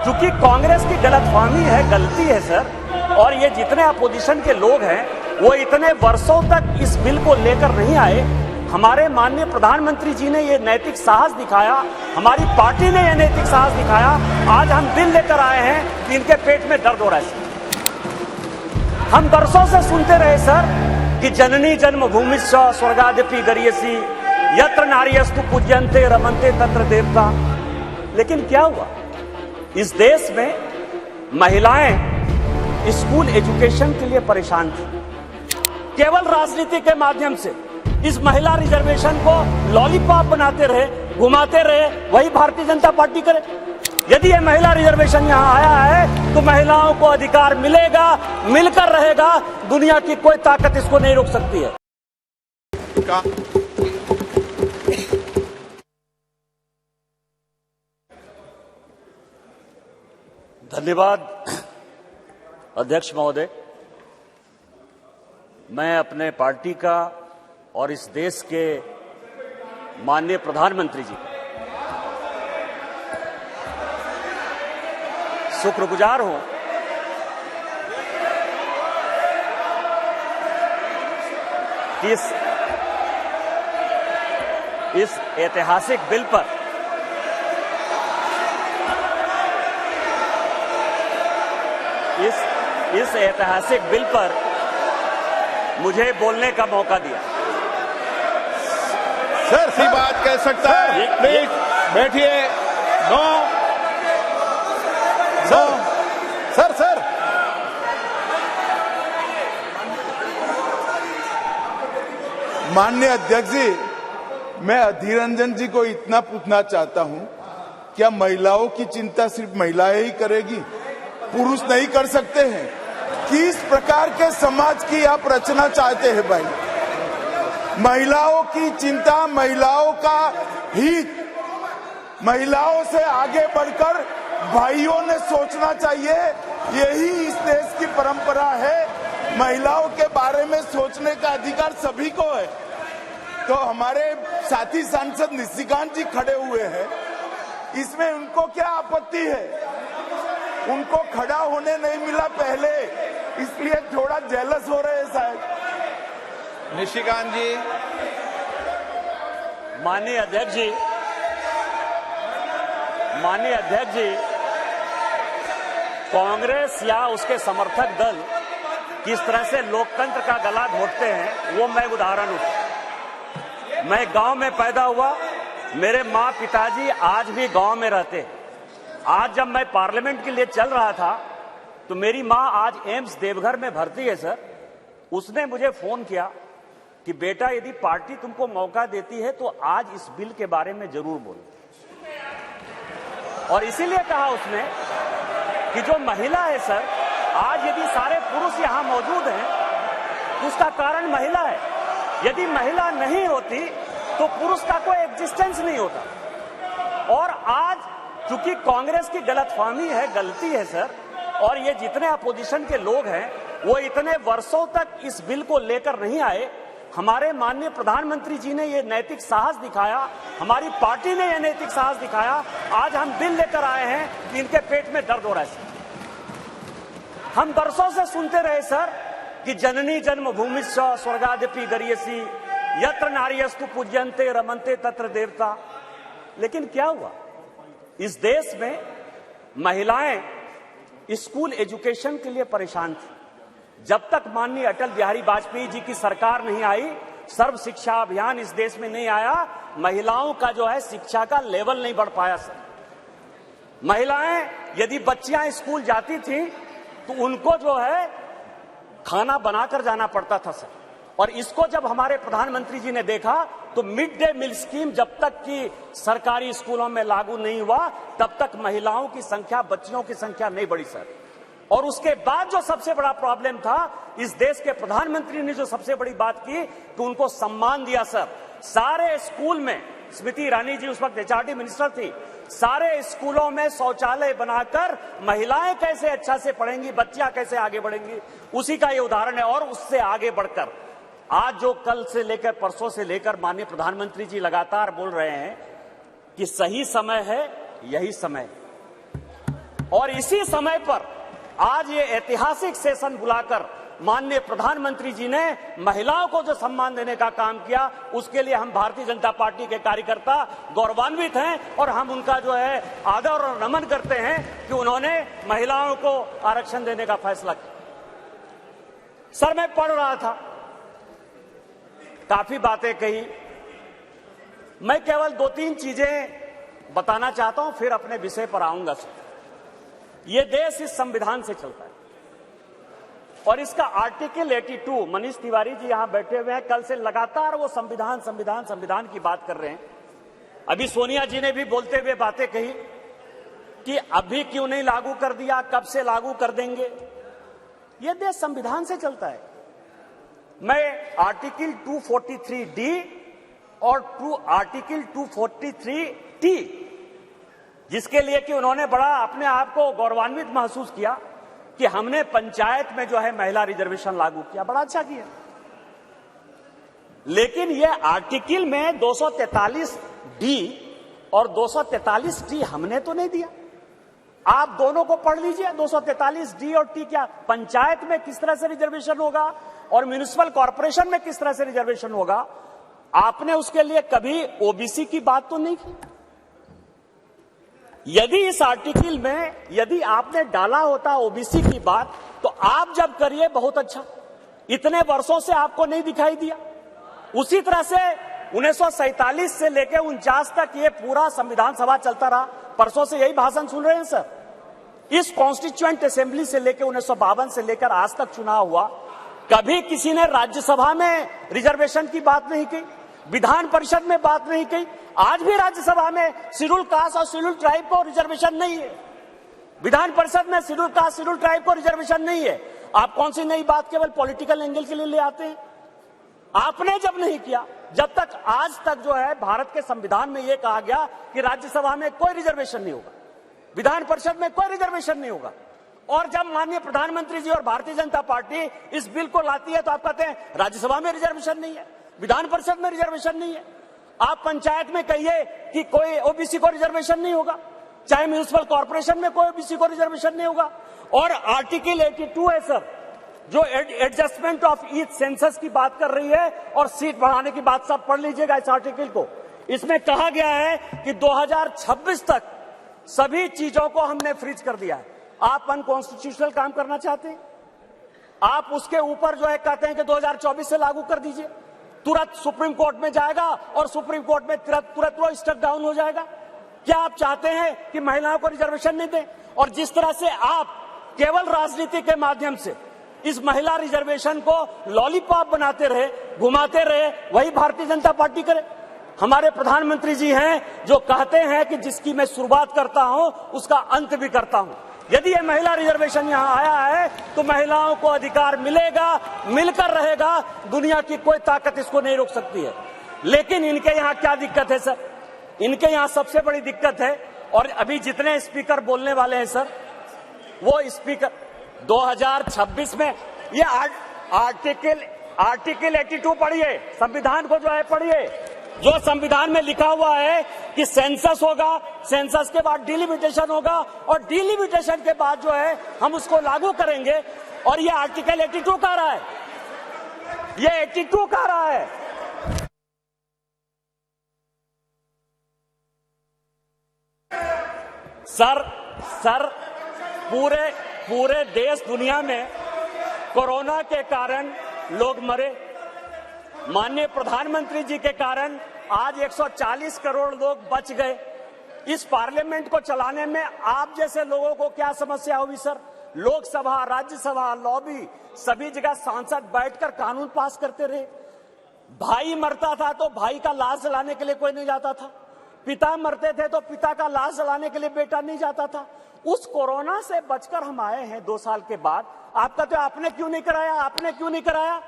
चूंकि कांग्रेस की गलतफहमी है, गलती है सर, और ये जितने अपोजिशन के लोग हैं वो इतने वर्षों तक इस बिल को लेकर नहीं आए। हमारे माननीय प्रधानमंत्री जी ने ये नैतिक साहस दिखाया, हमारी पार्टी ने ये नैतिक साहस दिखाया। आज हम बिल लेकर आए हैं कि इनके पेट में दर्द हो रहा है। हम बरसों से सुनते रहे सर कि जननी जन्मभूमिश्च स्वर्गादपि गरीयसी यत्र नार्यस्तु पूज्यन्ते रमन्ते तत्र देवता। लेकिन क्या हुआ? इस देश में महिलाएं स्कूल एजुकेशन के लिए परेशान थी। केवल राजनीति के माध्यम से इस महिला रिजर्वेशन को लॉलीपॉप बनाते रहे, घुमाते रहे, वही भारतीय जनता पार्टी करे। यदि ये महिला रिजर्वेशन यहां आया है तो महिलाओं को अधिकार मिलेगा, मिलकर रहेगा। दुनिया की कोई ताकत इसको नहीं रोक सकती है। धन्यवाद अध्यक्ष महोदय। मैं अपने पार्टी का और इस देश के माननीय प्रधानमंत्री जी का शुक्रगुजार हूं कि इस ऐतिहासिक बिल पर इस ऐतिहासिक बिल पर मुझे बोलने का मौका दिया। सर सी बात कह सकता है। प्लीज बैठिए। नो सर सर माननीय अध्यक्ष जी, मैं अधीर रंजन जी को इतना पूछना चाहता हूं, क्या महिलाओं की चिंता सिर्फ महिलाएं ही करेगी, पुरुष नहीं कर सकते हैं? किस प्रकार के समाज की आप रचना चाहते हैं भाई? महिलाओं की चिंता, महिलाओं का हित, महिलाओं से आगे बढ़कर भाइयों ने सोचना चाहिए। यही इस देश की परंपरा है। महिलाओं के बारे में सोचने का अधिकार सभी को है। तो हमारे साथी सांसद निशिकांत जी खड़े हुए हैं, इसमें उनको क्या आपत्ति है? उनको खड़ा होने नहीं मिला पहले, इसलिए थोड़ा जेलस हो रहे हैं शायद। निशिकांत जी। माननीय अध्यक्ष जी, कांग्रेस या उसके समर्थक दल किस तरह से लोकतंत्र का गला घोटते हैं वो मैं उदाहरण हूं। मैं गांव में पैदा हुआ, मेरे मां पिताजी आज भी गांव में रहते हैं। आज जब मैं पार्लियामेंट के लिए चल रहा था तो मेरी मां आज एम्स देवघर में भर्ती है सर। उसने मुझे फोन किया कि बेटा यदि पार्टी तुमको मौका देती है तो आज इस बिल के बारे में जरूर बोलो। और इसीलिए कहा उसने कि जो महिला है सर, आज यदि सारे पुरुष यहां मौजूद हैं तो उसका कारण महिला है। यदि महिला नहीं होती तो पुरुष का कोई एग्जिस्टेंस नहीं होता। और आज चूंकि कांग्रेस की गलतफहमी है, गलती है सर, और ये जितने अपोजिशन के लोग हैं वो इतने वर्षों तक इस बिल को लेकर नहीं आए। हमारे माननीय प्रधानमंत्री जी ने ये नैतिक साहस दिखाया, हमारी पार्टी ने ये नैतिक साहस दिखाया। आज हम बिल लेकर आए हैं कि इनके पेट में दर्द हो रहा है। हम बरसों से सुनते रहे सर कि जननी जन्मभूमिश्च स्वर्गादपि गरीयसी यत्र नार्यस्तु पूज्यन्ते रमन्ते तत्र देवता। लेकिन क्या हुआ? इस देश में महिलाएं स्कूल एजुकेशन के लिए परेशान थी। जब तक माननीय अटल बिहारी वाजपेयी जी की सरकार नहीं आई, सर्व शिक्षा अभियान इस देश में नहीं आया, महिलाओं का जो है शिक्षा का लेवल नहीं बढ़ पाया सर। महिलाएं यदि बच्चियां स्कूल जाती थी तो उनको जो है खाना बनाकर जाना पड़ता था सर। और इसको जब हमारे प्रधानमंत्री जी ने देखा तो मिड डे मील स्कीम जब तक कि सरकारी स्कूलों में लागू नहीं हुआ तब तक महिलाओं की संख्या, बच्चियों की संख्या नहीं बढ़ी सर। और उसके बाद जो सबसे बड़ा प्रॉब्लम था, इस देश के प्रधानमंत्री ने जो सबसे बड़ी बात की कि उनको सम्मान दिया सर। सारे स्कूल में, स्मृति ईरानी जी उस वक्त एचआरडी मिनिस्टर थी, सारे स्कूलों में शौचालय बनाकर महिलाएं कैसे अच्छा से पढ़ेंगी, बच्चियां कैसे आगे बढ़ेंगी, उसी का ये उदाहरण है। और उससे आगे बढ़कर आज जो कल से लेकर परसों से लेकर माननीय प्रधानमंत्री जी लगातार बोल रहे हैं कि सही समय है, यही समय है। और इसी समय पर आज ये ऐतिहासिक सेशन बुलाकर माननीय प्रधानमंत्री जी ने महिलाओं को जो सम्मान देने का काम किया, उसके लिए हम भारतीय जनता पार्टी के कार्यकर्ता गौरवान्वित हैं और हम उनका जो है आदर और नमन करते हैं कि उन्होंने महिलाओं को आरक्षण देने का फैसला किया। सर, मैं पढ़ रहा था, काफी बातें कही, मैं केवल 2-3 चीजें बताना चाहता हूं, फिर अपने विषय पर आऊंगा। ये देश इस संविधान से चलता है और इसका आर्टिकल 82, मनीष तिवारी जी यहां बैठे हुए हैं, कल से लगातार वो संविधान संविधान संविधान की बात कर रहे हैं। अभी सोनिया जी ने भी बोलते हुए बातें कही कि अभी क्यों नहीं लागू कर दिया, कब से लागू कर देंगे। ये देश संविधान से चलता है। मैं आर्टिकल 243D और आर्टिकल 243T, जिसके लिए कि उन्होंने बड़ा अपने आप को गौरवान्वित महसूस किया कि हमने पंचायत में जो है महिला रिजर्वेशन लागू किया, बड़ा अच्छा किया। लेकिन यह आर्टिकल में 243D और 243T हमने तो नहीं दिया। आप दोनों को पढ़ लीजिए, 243D और T क्या पंचायत में किस तरह से रिजर्वेशन होगा और म्युनिसिपल कॉर्पोरेशन में किस तरह से रिजर्वेशन होगा। आपने उसके लिए कभी ओबीसी की बात तो नहीं की। यदि इस आर्टिकल में यदि आपने डाला होता ओबीसी की बात, तो आप जब करिए बहुत अच्छा, इतने वर्षों से आपको नहीं दिखाई दिया। उसी तरह से 1947 से लेकर 49 तक ये पूरा संविधान सभा चलता रहा। परसों से यही भाषण सुन रहे हैं सर। इस कॉन्स्टिट्यूएंट असेंबली से लेकर 1952 से लेकर आज तक चुनाव हुआ, कभी किसी ने राज्यसभा में रिजर्वेशन की बात नहीं की, विधान परिषद में बात नहीं की। आज भी राज्यसभा में शेड्यूल कास्ट और शेड्यूल ट्राइब को रिजर्वेशन नहीं है, विधान परिषद में शेड्यूल कास्ट शेड्यूल ट्राइब को रिजर्वेशन नहीं है। आप कौन सी नई बात केवल पॉलिटिकल एंगल के लिए ले आते हैं। आपने जब नहीं किया, जब तक आज तक जो है भारत के संविधान में यह कहा गया कि राज्यसभा में कोई रिजर्वेशन नहीं होगा, विधान परिषद में कोई रिजर्वेशन नहीं होगा, और जब माननीय प्रधानमंत्री जी और भारतीय जनता पार्टी इस बिल को लाती है तो आप कहते हैं राज्यसभा में रिजर्वेशन नहीं है, विधान परिषद में रिजर्वेशन नहीं है। आप पंचायत में कहिए कि कोई ओबीसी को रिजर्वेशन नहीं होगा, चाहे म्युनिसिपल कॉर्पोरेशन में कोई ओबीसी को रिजर्वेशन नहीं होगा। और आर्टिकल 82 है सर, जो एडजस्टमेंट ऑफ ईच सेंसस की बात कर रही है और सीट बढ़ाने की बात, सब पढ़ लीजिएगा इस आर्टिकल को। इसमें कहा गया है कि 2026 तक सभी चीजों को हमने फ्रीज कर दिया है। आप अनकॉन्स्टिट्यूशनल काम करना चाहते हैं, आप उसके ऊपर जो है कहते हैं कि 2024 से लागू कर दीजिए, तुरंत सुप्रीम कोर्ट में जाएगा और सुप्रीम कोर्ट में तुरंत वो स्टक डाउन हो जाएगा। क्या आप चाहते हैं कि महिलाओं को रिजर्वेशन नहीं दें? और जिस तरह से आप केवल राजनीति के माध्यम से इस महिला रिजर्वेशन को लॉलीपॉप बनाते रहे, घुमाते रहे, वही भारतीय जनता पार्टी करे। हमारे प्रधानमंत्री जी हैं जो कहते हैं कि जिसकी मैं शुरुआत करता हूं उसका अंत भी करता हूं। यदि ये महिला रिजर्वेशन यहां आया है तो महिलाओं को अधिकार मिलेगा, मिलकर रहेगा, दुनिया की कोई ताकत इसको नहीं रोक सकती है। लेकिन इनके यहां क्या दिक्कत है सर? इनके यहां सबसे बड़ी दिक्कत है, और अभी जितने स्पीकर बोलने वाले हैं सर, वो स्पीकर 2026 में ये आर्टिकल 82 पढ़िए, संविधान को जो है पढ़िए, जो संविधान में लिखा हुआ है कि सेंसस होगा, सेंसस के बाद डिलिमिटेशन होगा और डिलिमिटेशन के बाद जो है हम उसको लागू करेंगे। और ये आर्टिकल 82 कह रहा है, ये 82 कह रहा है। सर पूरे देश दुनिया में कोरोना के कारण लोग मरे, माननीय प्रधानमंत्री जी के कारण आज 140 करोड़ लोग बच गए। इस पार्लियामेंट को चलाने में आप जैसे लोगों को क्या समस्या हुई सर? लोकसभा, राज्यसभा, लॉबी, सभी जगह सांसद बैठकर कानून पास करते रहे। भाई मरता था तो भाई का लाश जलाने के लिए कोई नहीं जाता था, पिता मरते थे तो पिता का लाश जलाने के लिए बेटा नहीं जाता था। उस कोरोना से बचकर हम आए हैं 2 साल के बाद। आपका तो आपने क्यों नहीं कराया? आपने क्यों नहीं कराया?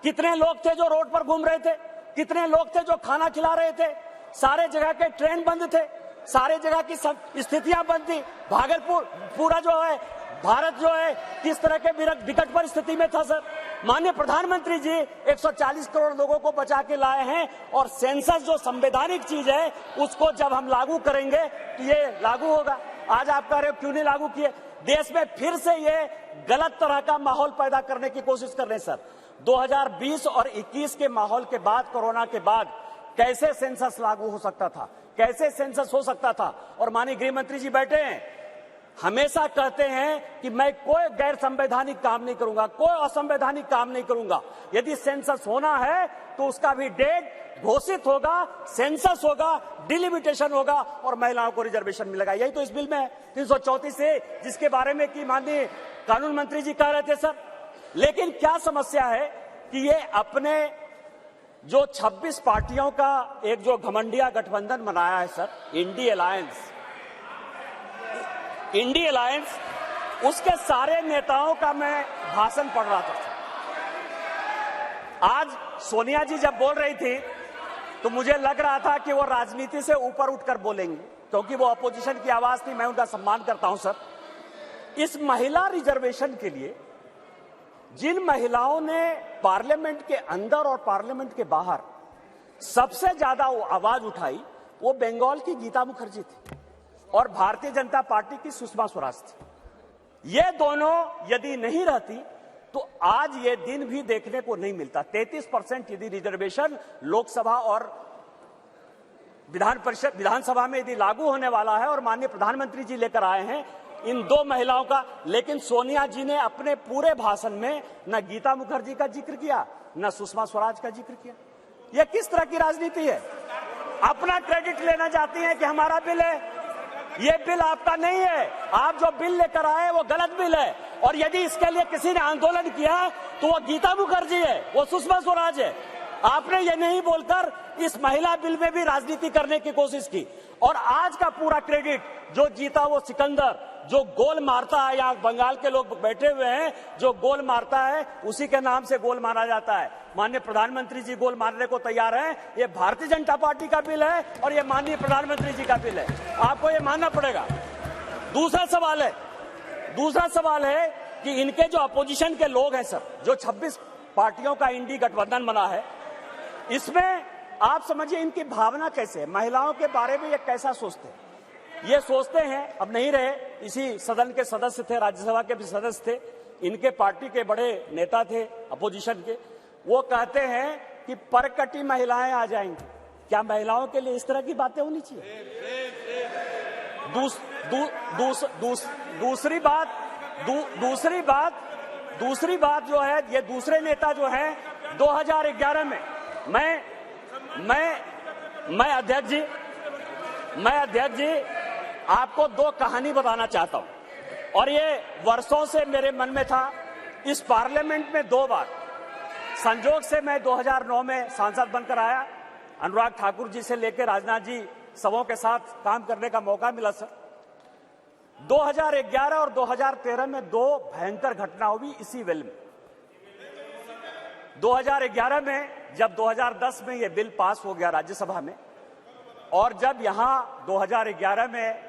कितने लोग थे जो रोड पर घूम रहे थे, कितने लोग थे जो खाना खिला रहे थे, सारे जगह के ट्रेन बंद थे, सारे जगह की स्थितियां बंद थी। भागलपुर पूरा जो है भारत जो है किस तरह के विकट परिस्थिति में था सर। माननीय प्रधानमंत्री जी 140 करोड़ लोगों को बचा के लाए हैं, और सेंसस जो संवैधानिक चीज है उसको जब हम लागू करेंगे तो ये लागू होगा। आज आप कह रहे हो क्यों नहीं लागू किए। देश में फिर से ये गलत तरह का माहौल पैदा करने की कोशिश कर रहे हैं सर। 2020 और 21 के माहौल के बाद, कोरोना के बाद कैसे सेंसस लागू हो सकता था, कैसे सेंसस हो सकता था। और माननीय गृह मंत्री जी बैठे हैं, हमेशा कहते हैं कि मैं कोई गैर संवैधानिक काम नहीं करूंगा, कोई असंवैधानिक काम नहीं करूंगा। यदि सेंसस होना है तो उसका भी डेट घोषित होगा, सेंसस होगा, डिलिमिटेशन होगा और महिलाओं को रिजर्वेशन मिलेगा। यही तो इस बिल में है 334 से, जिसके बारे में कि माननीय कानून मंत्री जी कह रहे थे सर। लेकिन क्या समस्या है कि ये अपने जो 26 पार्टियों का एक जो घमंडिया गठबंधन बनाया है सर, इंडी अलायंस, उसके सारे नेताओं का मैं भाषण पढ़ रहा था। आज सोनिया जी जब बोल रही थी तो मुझे लग रहा था कि वो राजनीति से ऊपर उठकर बोलेंगी, क्योंकि वो अपोजिशन की आवाज थी। मैं उनका सम्मान करता हूं सर। इस महिला रिजर्वेशन के लिए जिन महिलाओं ने पार्लियामेंट के अंदर और पार्लियामेंट के बाहर सबसे ज्यादा आवाज उठाई, वो बंगाल की गीता मुखर्जी थी और भारतीय जनता पार्टी की सुषमा स्वराज थी। ये दोनों यदि नहीं रहती तो आज ये दिन भी देखने को नहीं मिलता। 33% यदि रिजर्वेशन लोकसभा और विधानसभा में यदि लागू होने वाला है और माननीय प्रधानमंत्री जी लेकर आए हैं इन दो महिलाओं का, लेकिन सोनिया जी ने अपने पूरे भाषण में न गीता मुखर्जी का जिक्र किया, न सुषमा स्वराज का जिक्र किया। यह किस तरह की राजनीति है? अपना क्रेडिट लेना चाहती हैं कि हमारा बिल है। ये बिल आपका नहीं है। आप जो बिल लेकर आए वो गलत बिल है। और यदि इसके लिए किसी ने आंदोलन किया तो वो गीता मुखर्जी है, वो सुषमा स्वराज है। आपने ये नहीं बोलकर इस महिला बिल में भी राजनीति करने की कोशिश की। और आज का पूरा क्रेडिट जो जीता वो सिकंदर, जो गोल मारता है, यहाँ बंगाल के लोग बैठे हुए हैं, जो गोल मारता है उसी के नाम से गोल मारा जाता है। माननीय प्रधानमंत्री जी गोल मारने को तैयार हैं। ये भारतीय जनता पार्टी का बिल है और ये माननीय प्रधानमंत्री जी का बिल है, आपको ये मानना पड़ेगा। दूसरा सवाल है कि इनके जो अपोजिशन के लोग हैं सर, जो 26 पार्टियों का इंडी गठबंधन बना है, इसमें आप समझिए इनकी भावना कैसे है, महिलाओं के बारे में ये कैसा सोचते हैं। ये सोचते हैं, अब नहीं रहे, इसी सदन के सदस्य थे, राज्यसभा के भी सदस्य थे, इनके पार्टी के बड़े नेता थे अपोजिशन के, वो कहते हैं कि परकटी महिलाएं आ जाएंगी। क्या महिलाओं के लिए इस तरह की बातें होनी चाहिए? दूसरी बात जो है, ये दूसरे नेता जो है 2011 में मैं अध्यक्ष जी आपको दो कहानी बताना चाहता हूं और ये वर्षों से मेरे मन में था। इस पार्लियामेंट में 2 बार संजोग से मैं 2009 में सांसद बनकर आया, अनुराग ठाकुर जी से लेकर राजनाथ जी सबों के साथ काम करने का मौका मिला सर। 2011 और 2013 में 2 भयंकर घटना हुई इसी वेल में। 2011 में जब 2010 में ये बिल पास हो गया राज्यसभा में, और जब यहां 2011 में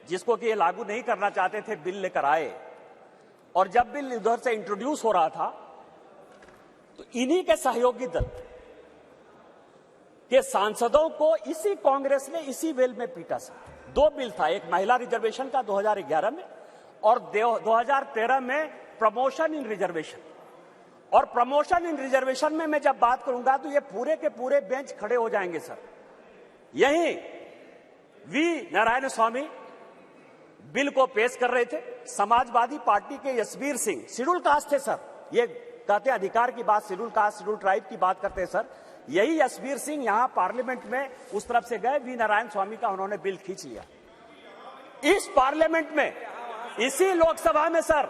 जिसको कि ये लागू नहीं करना चाहते थे बिल लेकर आए, और जब बिल इधर से इंट्रोड्यूस हो रहा था तो इन्हीं के सहयोगी दल के सांसदों को इसी कांग्रेस ने इसी वेल में पीटा सर। 2 बिल था, एक महिला रिजर्वेशन का 2011 में और 2013 में प्रमोशन इन रिजर्वेशन। और प्रमोशन इन रिजर्वेशन में मैं जब बात करूंगा तो ये पूरे के पूरे बेंच खड़े हो जाएंगे सर। यही वी नारायण स्वामी बिल को पेश कर रहे थे, समाजवादी पार्टी के यशवीर सिंह, शेड्यूल कास्ट थे सर, ये कहते अधिकार की बात, शेड्यूल कास्ट शेड्यूल ट्राइब की बात करते हैं सर। यही यशवीर सिंह यहां पार्लियामेंट में उस तरफ से गए, वी नारायण स्वामी का उन्होंने बिल खींच लिया। इस पार्लियामेंट में, इसी लोकसभा में सर,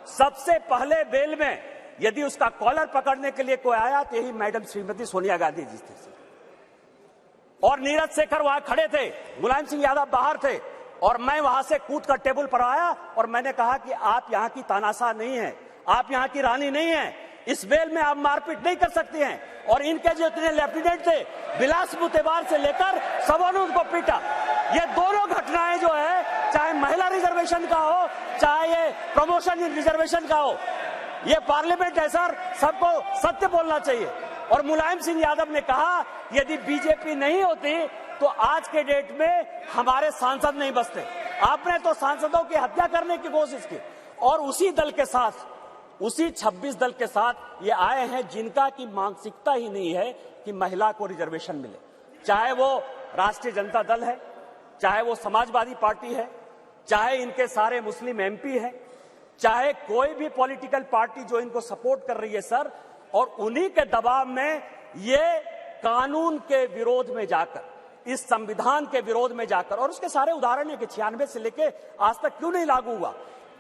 सबसे पहले बिल में यदि उसका कॉलर पकड़ने के लिए कोई आया तो यही मैडम श्रीमती सोनिया गांधी जी थे सर। और नीरज शेखर वहां खड़े थे, मुलायम सिंह यादव बाहर थे, और मैं वहां से कूद कर टेबल पर आया और मैंने कहा कि आप यहां की तानाशाह नहीं है, आप यहां की रानी नहीं है, इस बेल में आप मारपीट नहीं कर सकते हैं। और इनके जो इतने लेफ्टिनेंट थे, बिलास मुतेबार से लेकर सबों ने उनको पीटा। ये दोनों घटनाएं जो है, चाहे महिला रिजर्वेशन का हो, चाहे ये प्रमोशन इन रिजर्वेशन का हो, ये पार्लियामेंट है सर, सबको सत्य बोलना चाहिए। और मुलायम सिंह यादव ने कहा यदि बीजेपी नहीं होती तो आज के डेट में हमारे सांसद नहीं बचते, आपने तो सांसदों की हत्या करने की कोशिश की। और उसी दल के साथ, उसी 26 दल के साथ ये आए हैं जिनका की मानसिकता ही नहीं है कि महिला को रिजर्वेशन मिले। चाहे वो राष्ट्रीय जनता दल है, चाहे वो समाजवादी पार्टी है, चाहे इनके सारे मुस्लिम एमपी हैं, चाहे कोई भी पॉलिटिकल पार्टी जो इनको सपोर्ट कर रही है सर, और उन्हीं के दबाव में ये कानून के विरोध में जाकर, इस संविधान के विरोध में जाकर, और उसके सारे उदाहरण है कि 96 से लेके आज तक क्यों नहीं लागू हुआ,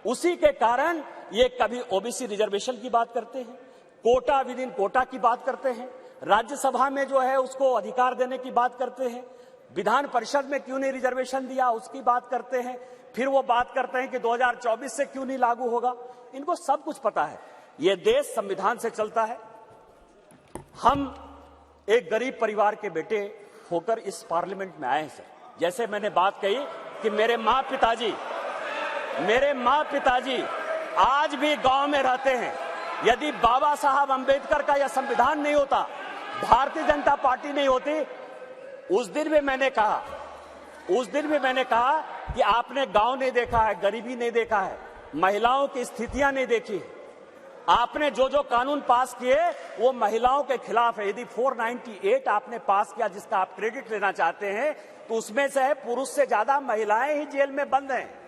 उसी के कारण ये कभी ओबीसी रिजर्वेशन की बात करते हैं, कोटा विद इन कोटा की बात करते हैं, राज्यसभा में जो है उसको अधिकार देने की बात करते हैं, विधान परिषद में क्यों नहीं रिजर्वेशन दिया उसकी बात करते हैं, फिर वो बात करते हैं कि 2024 से क्यों नहीं लागू होगा। इनको सब कुछ पता है। ये देश संविधान से चलता है। हम एक गरीब परिवार के बेटे होकर इस पार्लियामेंट में आए हैं सर। जैसे मैंने बात कही कि मेरे माँ पिताजी आज भी गांव में रहते हैं। यदि बाबा साहब अंबेडकर का यह संविधान नहीं होता, भारतीय जनता पार्टी नहीं होती, उस दिन भी मैंने कहा कि आपने गांव नहीं देखा है, गरीबी नहीं देखा है, महिलाओं की स्थितियां नहीं देखी है। आपने जो जो कानून पास किए वो महिलाओं के खिलाफ है। यदि 498 आपने पास किया जिसका आप क्रेडिट लेना चाहते हैं, तो उसमें से है पुरुष से ज्यादा महिलाएं ही जेल में बंद हैं।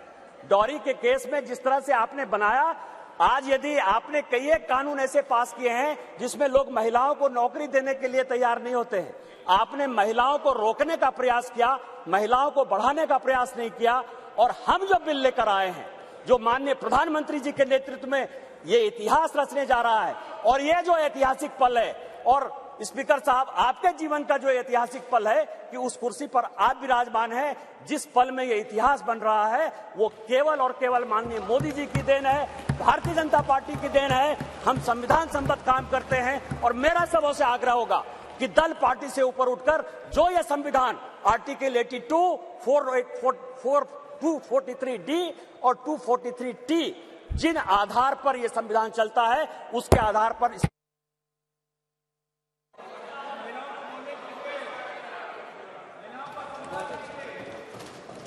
डॉरी के केस में जिस तरह से आपने बनाया, आज यदि आपने कई एक कानून ऐसे पास किए हैं जिसमें लोग महिलाओं को नौकरी देने के लिए तैयार नहीं होते हैं, आपने महिलाओं को रोकने का प्रयास किया, महिलाओं को बढ़ाने का प्रयास नहीं किया। और हम जो बिल लेकर आए हैं, जो माननीय प्रधानमंत्री जी के नेतृत्व में ये इतिहास रचने जा रहा है, और ये जो ऐतिहासिक पल है, और स्पीकर साहब आपके जीवन का जो ऐतिहासिक पल है कि उस कुर्सी पर आप विराजमान हैं, जिस पल में ये इतिहास बन रहा है वो केवल और केवल माननीय मोदी जी की देन है, भारतीय जनता पार्टी की देन है। हम संविधान सम्मत काम करते हैं, और मेरा सबों से आग्रह होगा कि दल पार्टी से ऊपर उठकर जो ये संविधान आर्टिकल 82, 243D और 243T जिन आधार पर यह संविधान चलता है, उसके आधार पर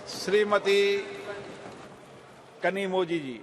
श्रीमती कनिमोझी जी।